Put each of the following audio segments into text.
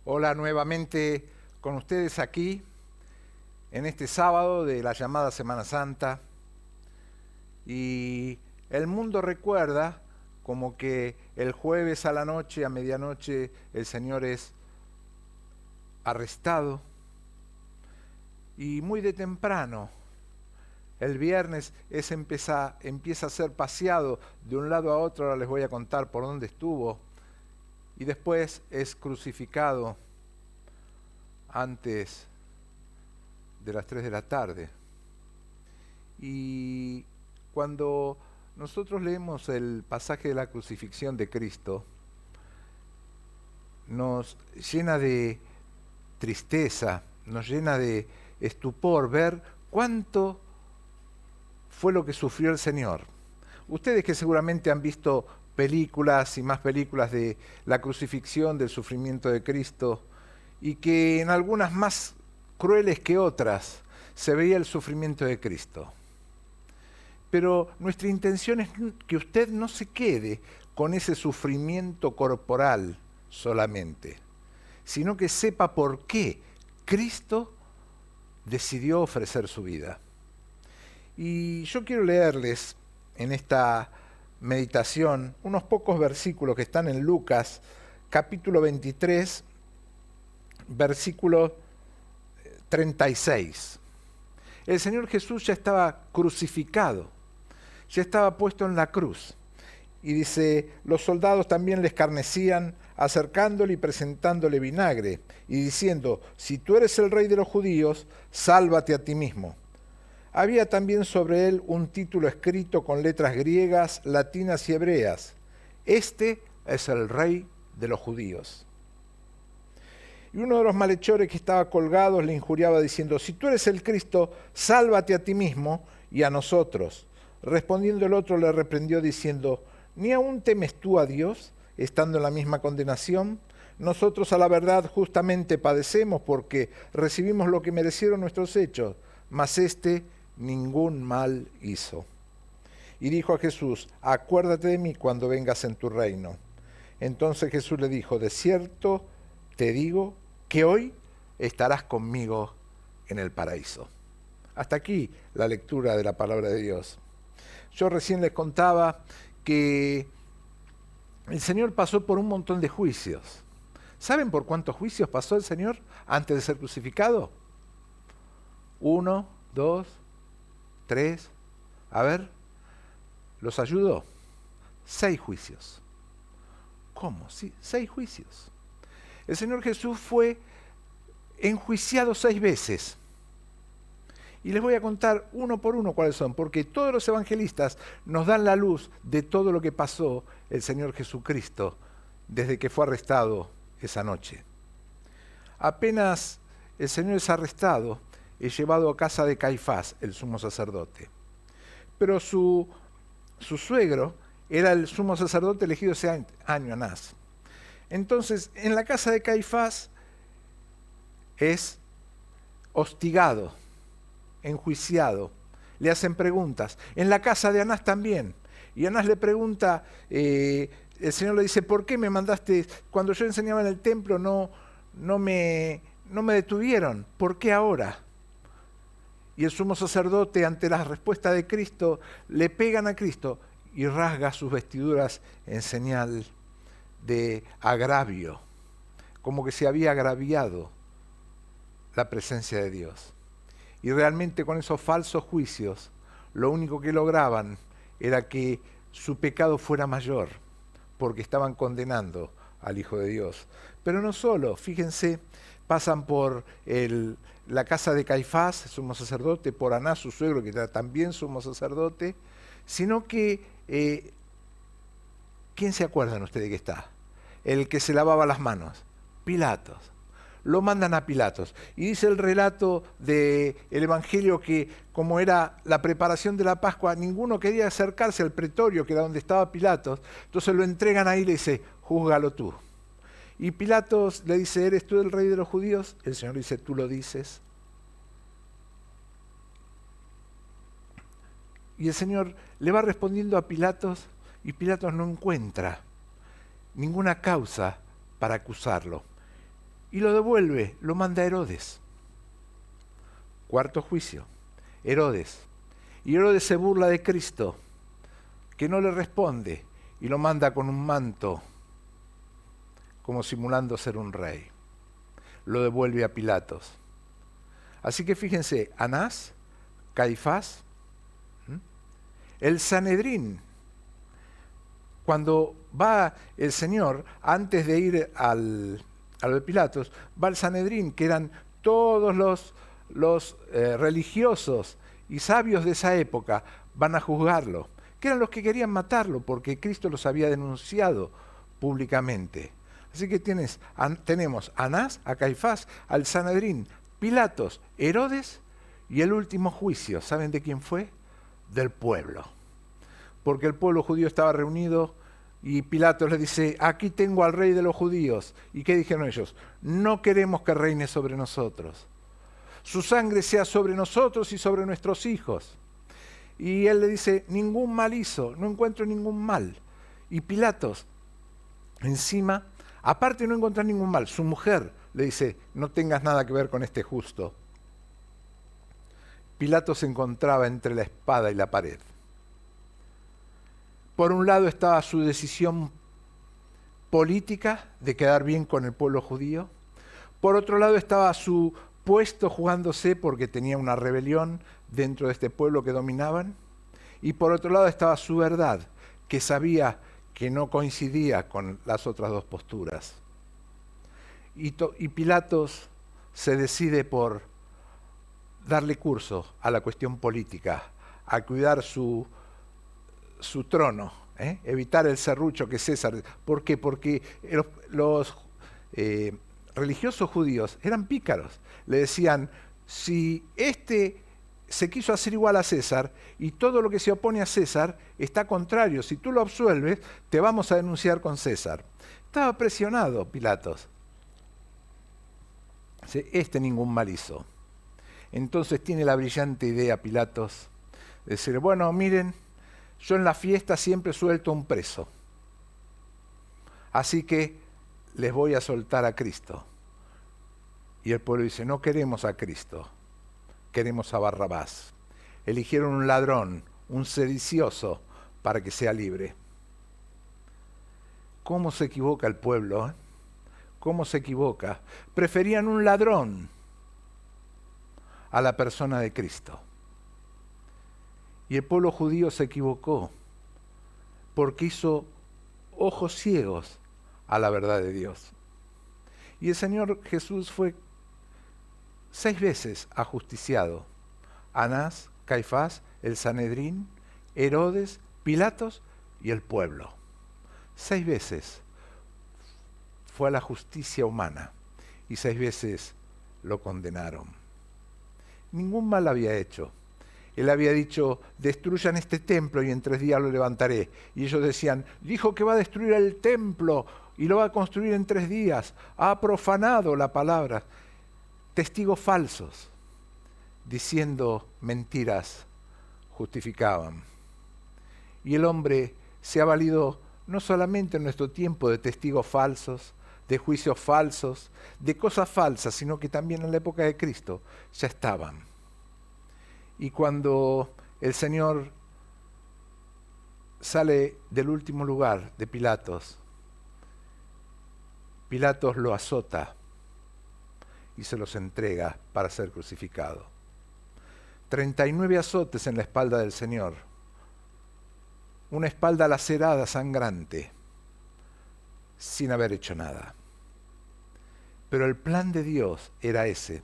Hola nuevamente con ustedes aquí en este sábado de la llamada Semana Santa. Y el mundo recuerda como que el jueves a la noche, a medianoche, el Señor es arrestado y muy de temprano. El viernes empieza a ser paseado de un lado a otro, ahora les voy a contar por dónde estuvo, y después es crucificado antes de las 3 de la tarde. Y cuando nosotros leemos el pasaje de la crucifixión de Cristo, nos llena de tristeza, nos llena de estupor ver cuánto fue lo que sufrió el Señor. Ustedes que seguramente han visto películas y más películas de la crucifixión, del sufrimiento de Cristo, y que en algunas más crueles que otras se veía el sufrimiento de Cristo. Pero nuestra intención es que usted no se quede con ese sufrimiento corporal solamente, sino que sepa por qué Cristo decidió ofrecer su vida. Y yo quiero leerles en esta meditación unos pocos versículos que están en Lucas, capítulo 23, versículo 36. El Señor Jesús ya estaba crucificado, ya estaba puesto en la cruz. Y dice, los soldados también le escarnecían, acercándole y presentándole vinagre, y diciendo, si tú eres el rey de los judíos, sálvate a ti mismo. Había también sobre él un título escrito con letras griegas, latinas y hebreas. Este es el rey de los judíos. Y uno de los malhechores que estaba colgado le injuriaba diciendo, si tú eres el Cristo, sálvate a ti mismo y a nosotros. Respondiendo el otro le reprendió diciendo, ¿ni aún temes tú a Dios, estando en la misma condenación? Nosotros a la verdad justamente padecemos porque recibimos lo que merecieron nuestros hechos, mas éste ningún mal hizo. Y dijo a Jesús, acuérdate de mí cuando vengas en tu reino. Entonces Jesús le dijo, de cierto te digo que hoy estarás conmigo en el paraíso. Hasta aquí la lectura de la palabra de Dios. Yo recién les contaba que el Señor pasó por un montón de juicios. ¿Saben por cuántos juicios pasó el Señor antes de ser crucificado? 1, 2, 3, a ver, ¿los ayudó? 6 juicios. ¿Cómo? Sí, 6 juicios. El Señor Jesús fue enjuiciado 6 veces. Y les voy a contar uno por uno cuáles son, porque todos los evangelistas nos dan la luz de todo lo que pasó el Señor Jesucristo desde que fue arrestado esa noche. Apenas el Señor es arrestado, es llevado a casa de Caifás, el sumo sacerdote. Pero su suegro era el sumo sacerdote elegido ese año, Anás. Entonces, en la casa de Caifás es hostigado, enjuiciado, le hacen preguntas. En la casa de Anás también. Y Anás le pregunta, el Señor le dice, ¿por qué me mandaste? Cuando yo enseñaba en el templo no me detuvieron. ¿Por qué ahora? Y el sumo sacerdote, ante la respuesta de Cristo, le pegan a Cristo y rasga sus vestiduras en señal de agravio, como que se había agraviado la presencia de Dios. Y realmente con esos falsos juicios, lo único que lograban era que su pecado fuera mayor, porque estaban condenando al Hijo de Dios. Pero no solo, fíjense, pasan por la casa de Caifás, sumo sacerdote, por Anás, su suegro, que era también sumo sacerdote, sino que, ¿quién se acuerdan ustedes que está? El que se lavaba las manos, Pilatos. Lo mandan a Pilatos. Y dice el relato del Evangelio que, como era la preparación de la Pascua, ninguno quería acercarse al pretorio, que era donde estaba Pilatos. Entonces lo entregan ahí y le dice, júzgalo tú. Y Pilatos le dice, ¿eres tú el rey de los judíos? El Señor le dice, ¿tú lo dices? Y el Señor le va respondiendo a Pilatos, y Pilatos no encuentra ninguna causa para acusarlo. y lo devuelve, lo manda a Herodes. Cuarto juicio, Herodes. Y Herodes se burla de Cristo, que no le responde, y lo manda con un manto, como simulando ser un rey. Lo devuelve a Pilatos. Así que fíjense, Anás, Caifás, el Sanedrín. Cuando va el Señor, antes de ir a lo de Pilatos, va al Sanedrín, que eran todos los religiosos y sabios de esa época, van a juzgarlo, que eran los que querían matarlo, porque Cristo los había denunciado públicamente. Así que tenemos a Anás, a Caifás, al Sanedrín, Pilatos, Herodes y el último juicio. ¿Saben de quién fue? Del pueblo. Porque el pueblo judío estaba reunido y Pilatos les dice, aquí tengo al rey de los judíos. ¿Y qué dijeron ellos? No queremos que reine sobre nosotros. Su sangre sea sobre nosotros y sobre nuestros hijos. Y él le dice, ningún mal hizo, no encuentro ningún mal. Y Pilatos, encima, aparte de no encontrar ningún mal, su mujer le dice, no tengas nada que ver con este justo. Pilatos se encontraba entre la espada y la pared. Por un lado estaba su decisión política de quedar bien con el pueblo judío. Por otro lado estaba su puesto jugándose porque tenía una rebelión dentro de este pueblo que dominaban. Y por otro lado estaba su verdad, que sabía que no coincidía con las otras dos posturas. Y Pilatos se decide por darle curso a la cuestión política, a cuidar su trono, evitar el serrucho que César. ¿Por qué? Porque los religiosos judíos eran pícaros. Le decían, si este se quiso hacer igual a César y todo lo que se opone a César está contrario, si tú lo absuelves, te vamos a denunciar con César. Estaba presionado Pilatos. Este ningún mal hizo. Entonces tiene la brillante idea Pilatos de decir, bueno, miren, yo en la fiesta siempre suelto un preso. Así que les voy a soltar a Cristo. Y el pueblo dice, no queremos a Cristo, queremos a Barrabás. Eligieron un ladrón, un sedicioso, para que sea libre. ¿Cómo se equivoca el pueblo? ¿Cómo se equivoca? Preferían un ladrón a la persona de Cristo. Y el pueblo judío se equivocó porque hizo ojos ciegos a la verdad de Dios. Y el Señor Jesús fue 6 veces ajusticiado. Anás, Caifás, el Sanedrín, Herodes, Pilatos y el pueblo. 6 veces fue a la justicia humana y 6 veces lo condenaron. Ningún mal había hecho. Él había dicho, destruyan este templo y en 3 días lo levantaré. Y ellos decían, dijo que va a destruir el templo y lo va a construir en 3 días. Ha profanado la palabra. Testigos falsos, diciendo mentiras, justificaban. Y el hombre se ha valido no solamente en nuestro tiempo de testigos falsos, de juicios falsos, de cosas falsas, sino que también en la época de Cristo ya estaban. Y cuando el Señor sale del último lugar de Pilatos, Pilatos lo azota y se los entrega para ser crucificado. 39 azotes en la espalda del Señor, una espalda lacerada, sangrante, sin haber hecho nada. Pero el plan de Dios era ese,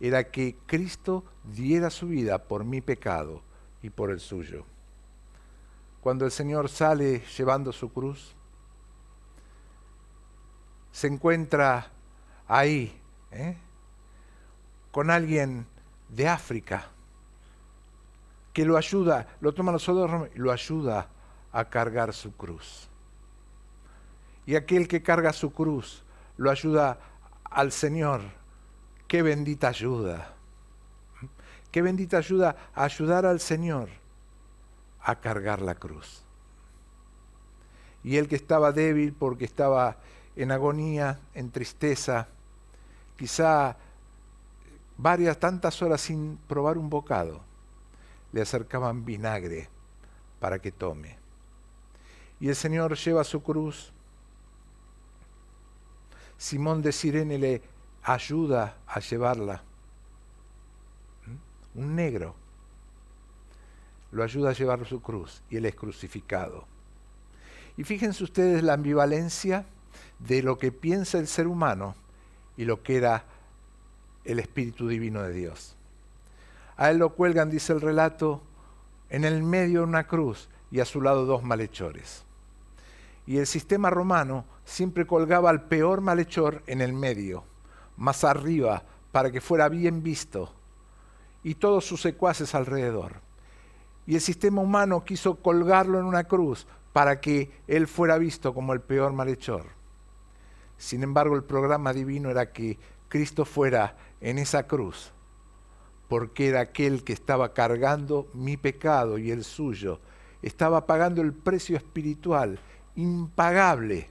era que Cristo diera su vida por mi pecado y por el suyo. Cuando el Señor sale llevando su cruz, se encuentra ahí, con alguien de África, que lo ayuda, lo toma los soldados y lo ayuda a cargar su cruz. Y aquel que carga su cruz lo ayuda al Señor. ¡Qué bendita ayuda! ¡Qué bendita ayuda a ayudar al Señor a cargar la cruz! Y él que estaba débil porque estaba en agonía, en tristeza, quizá tantas horas sin probar un bocado, le acercaban vinagre para que tome. Y el Señor lleva su cruz. Simón de Cirene le ayuda a llevarla. Un negro lo ayuda a llevar su cruz y él es crucificado. Y fíjense ustedes la ambivalencia de lo que piensa el ser humano y lo que era el Espíritu Divino de Dios. A él lo cuelgan, dice el relato, en el medio de una cruz y a su lado 2 malhechores. Y el sistema romano siempre colgaba al peor malhechor en el medio, más arriba, para que fuera bien visto, y todos sus secuaces alrededor. Y el sistema humano quiso colgarlo en una cruz para que él fuera visto como el peor malhechor. Sin embargo, el programa divino era que Cristo fuera en esa cruz, porque era aquel que estaba cargando mi pecado y el suyo. Estaba pagando el precio espiritual impagable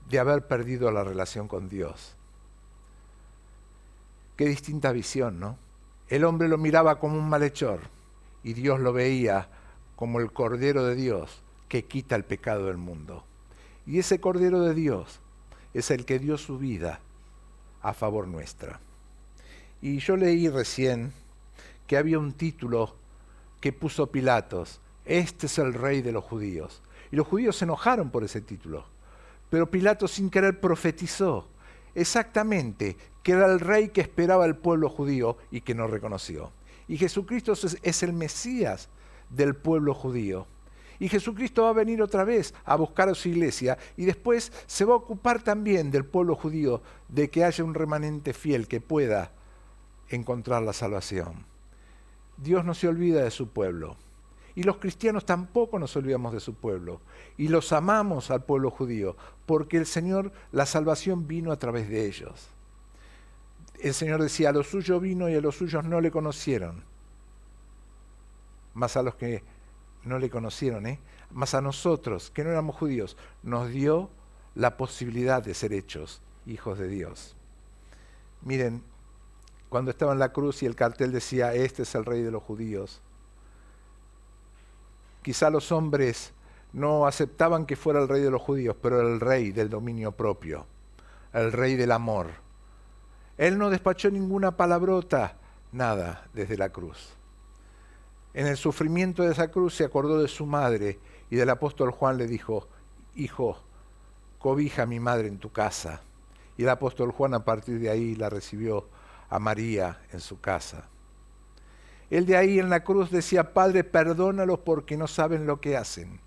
de haber perdido la relación con Dios. Qué distinta visión, ¿no? El hombre lo miraba como un malhechor y Dios lo veía como el Cordero de Dios que quita el pecado del mundo. Y ese Cordero de Dios es el que dio su vida a favor nuestra. Y yo leí recién que había un título que puso Pilatos: este es el rey de los judíos. Y los judíos se enojaron por ese título. Pero Pilatos sin querer profetizó exactamente que era el rey que esperaba el pueblo judío y que no reconoció. Y Jesucristo es el Mesías del pueblo judío. Y Jesucristo va a venir otra vez a buscar a su iglesia y después se va a ocupar también del pueblo judío, de que haya un remanente fiel que pueda encontrar la salvación. Dios no se olvida de su pueblo. Y los cristianos tampoco nos olvidamos de su pueblo. Y los amamos al pueblo judío, porque el Señor, la salvación vino a través de ellos. El Señor decía: a los suyos vino y a los suyos no le conocieron. Más a los que no le conocieron, más a nosotros, que no éramos judíos, nos dio la posibilidad de ser hechos hijos de Dios. Miren, cuando estaba en la cruz y el cartel decía: este es el rey de los judíos, quizá los hombres no aceptaban que fuera el rey de los judíos, pero era el rey del dominio propio, el rey del amor. Él no despachó ninguna palabrota, nada, desde la cruz. En el sufrimiento de esa cruz se acordó de su madre y del apóstol Juan le dijo: hijo, cobija a mi madre en tu casa. Y el apóstol Juan a partir de ahí la recibió a María en su casa. Él de ahí en la cruz decía: Padre, perdónalos porque no saben lo que hacen.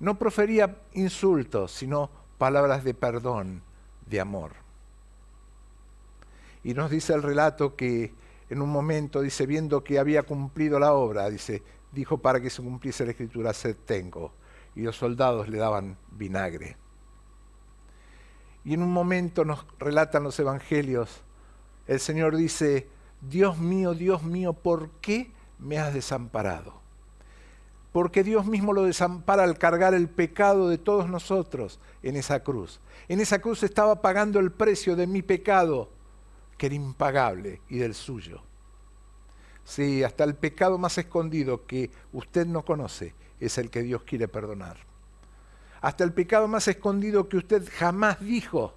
No profería insultos, sino palabras de perdón, de amor. Y nos dice el relato que en un momento, dice, viendo que había cumplido la obra, dijo: para que se cumpliese la escritura, sed tengo. Y los soldados le daban vinagre. Y en un momento nos relatan los evangelios, el Señor dice: Dios mío, ¿por qué me has desamparado? Porque Dios mismo lo desampara al cargar el pecado de todos nosotros en esa cruz. En esa cruz estaba pagando el precio de mi pecado, que era impagable, y del suyo. Sí, hasta el pecado más escondido que usted no conoce es el que Dios quiere perdonar. Hasta el pecado más escondido que usted jamás dijo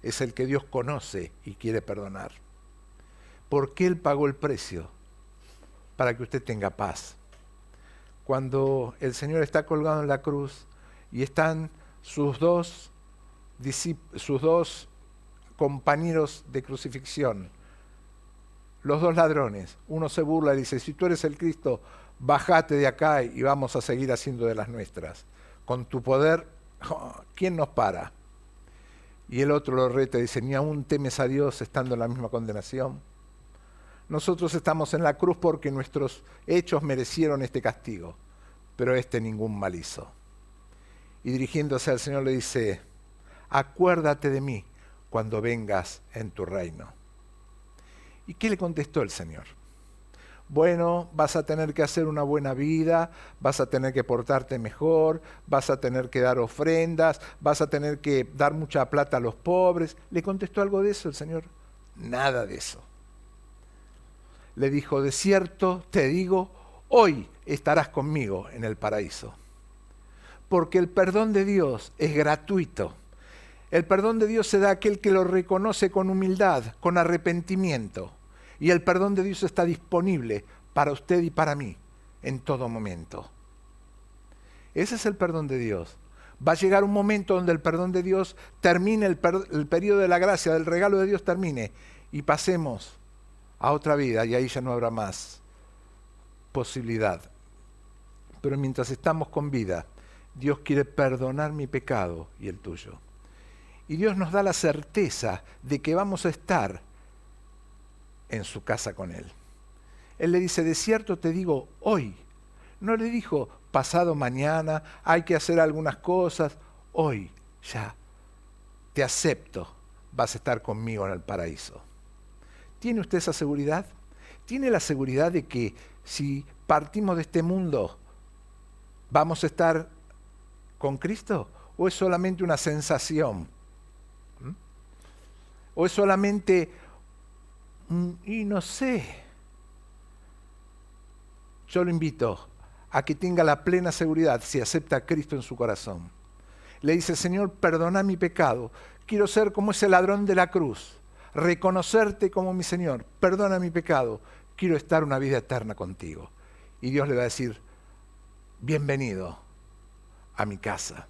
es el que Dios conoce y quiere perdonar. Porque Él pagó el precio para que usted tenga paz. Cuando el Señor está colgado en la cruz y están sus dos compañeros de crucifixión, los 2 ladrones, uno se burla y dice: si tú eres el Cristo, bájate de acá y vamos a seguir haciendo de las nuestras. Con tu poder, ¿quién nos para? Y el otro lo reta y dice: ni aún temes a Dios estando en la misma condenación. Nosotros estamos en la cruz porque nuestros hechos merecieron este castigo, pero este ningún mal hizo. Y dirigiéndose al Señor le dice: acuérdate de mí cuando vengas en tu reino. ¿Y qué le contestó el Señor? bueno, vas a tener que hacer una buena vida, vas a tener que portarte mejor, vas a tener que dar ofrendas, vas a tener que dar mucha plata a los pobres. ¿Le contestó algo de eso el Señor? Nada de eso. Le dijo, de cierto te digo, hoy estarás conmigo en el paraíso. Porque el perdón de Dios es gratuito. El perdón de Dios se da a aquel que lo reconoce con humildad, con arrepentimiento. Y el perdón de Dios está disponible para usted y para mí en todo momento. Ese es el perdón de Dios. Va a llegar un momento donde el perdón de Dios termine, el periodo de la gracia, del regalo de Dios termine y pasemos a otra vida y ahí ya no habrá más posibilidad. Pero mientras estamos con vida, Dios quiere perdonar mi pecado y el tuyo. Y Dios nos da la certeza de que vamos a estar en su casa con Él. Él le dice, de cierto te digo, hoy. No le dijo, pasado mañana, hay que hacer algunas cosas. Hoy, ya, te acepto, vas a estar conmigo en el paraíso. ¿Tiene usted esa seguridad? ¿Tiene la seguridad de que si partimos de este mundo, vamos a estar con Cristo? ¿O es solamente una sensación? ¿O es solamente, y no sé? Yo lo invito a que tenga la plena seguridad si acepta a Cristo en su corazón. Le dice, Señor, perdona mi pecado. Quiero ser como ese ladrón de la cruz. Reconocerte como mi Señor. Perdona mi pecado. Quiero estar una vida eterna contigo. Y Dios le va a decir, bienvenido a mi casa.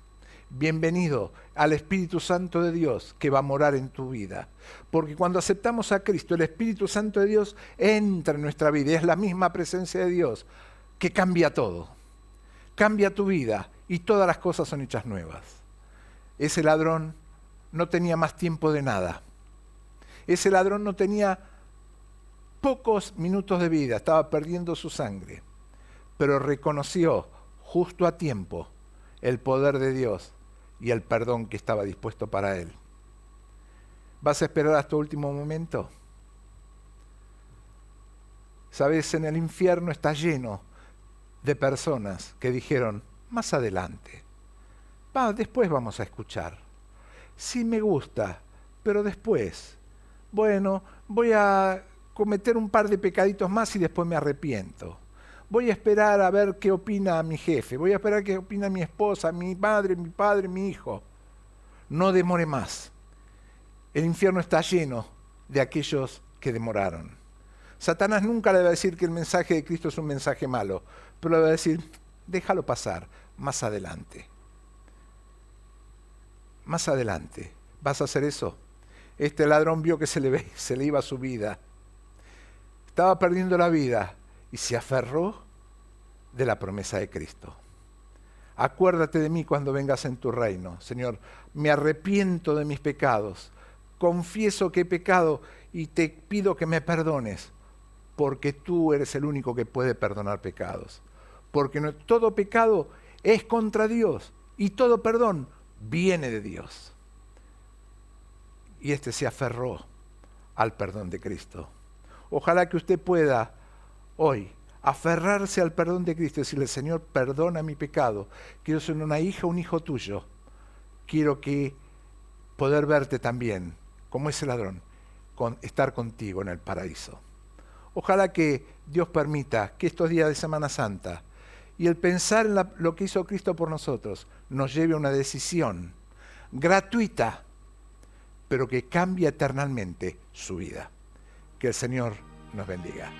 Bienvenido al Espíritu Santo de Dios que va a morar en tu vida. Porque cuando aceptamos a Cristo, el Espíritu Santo de Dios entra en nuestra vida. Y es la misma presencia de Dios que cambia todo. Cambia tu vida y todas las cosas son hechas nuevas. Ese ladrón no tenía más tiempo de nada. Ese ladrón no tenía pocos minutos de vida, estaba perdiendo su sangre. Pero reconoció justo a tiempo el poder de Dios y el perdón que estaba dispuesto para él. ¿Vas a esperar hasta el último momento? Sabes, en el infierno está lleno de personas que dijeron, más adelante, después vamos a escuchar. Sí me gusta, pero después, bueno, voy a cometer un par de pecaditos más y después me arrepiento. Voy a esperar a ver qué opina mi jefe, voy a esperar qué opina mi esposa, mi madre, mi padre, mi hijo. No demore más. El infierno está lleno de aquellos que demoraron. Satanás nunca le va a decir que el mensaje de Cristo es un mensaje malo, pero le va a decir, déjalo pasar, más adelante. Más adelante. ¿Vas a hacer eso? Este ladrón vio que se le iba su vida. Estaba perdiendo la vida y se aferró de la promesa de Cristo. Acuérdate de mí cuando vengas en tu reino. Señor, me arrepiento de mis pecados. Confieso que he pecado y te pido que me perdones, porque tú eres el único que puede perdonar pecados. Porque todo pecado es contra Dios y todo perdón viene de Dios. Y este se aferró al perdón de Cristo. Ojalá que usted pueda hoy aferrarse al perdón de Cristo y decirle, Señor, perdona mi pecado. Quiero ser una hija, un hijo tuyo. Quiero poder verte también, como ese ladrón, estar contigo en el paraíso. Ojalá que Dios permita que estos días de Semana Santa y el pensar en lo que hizo Cristo por nosotros nos lleve a una decisión gratuita, pero que cambie eternamente su vida. Que el Señor nos bendiga.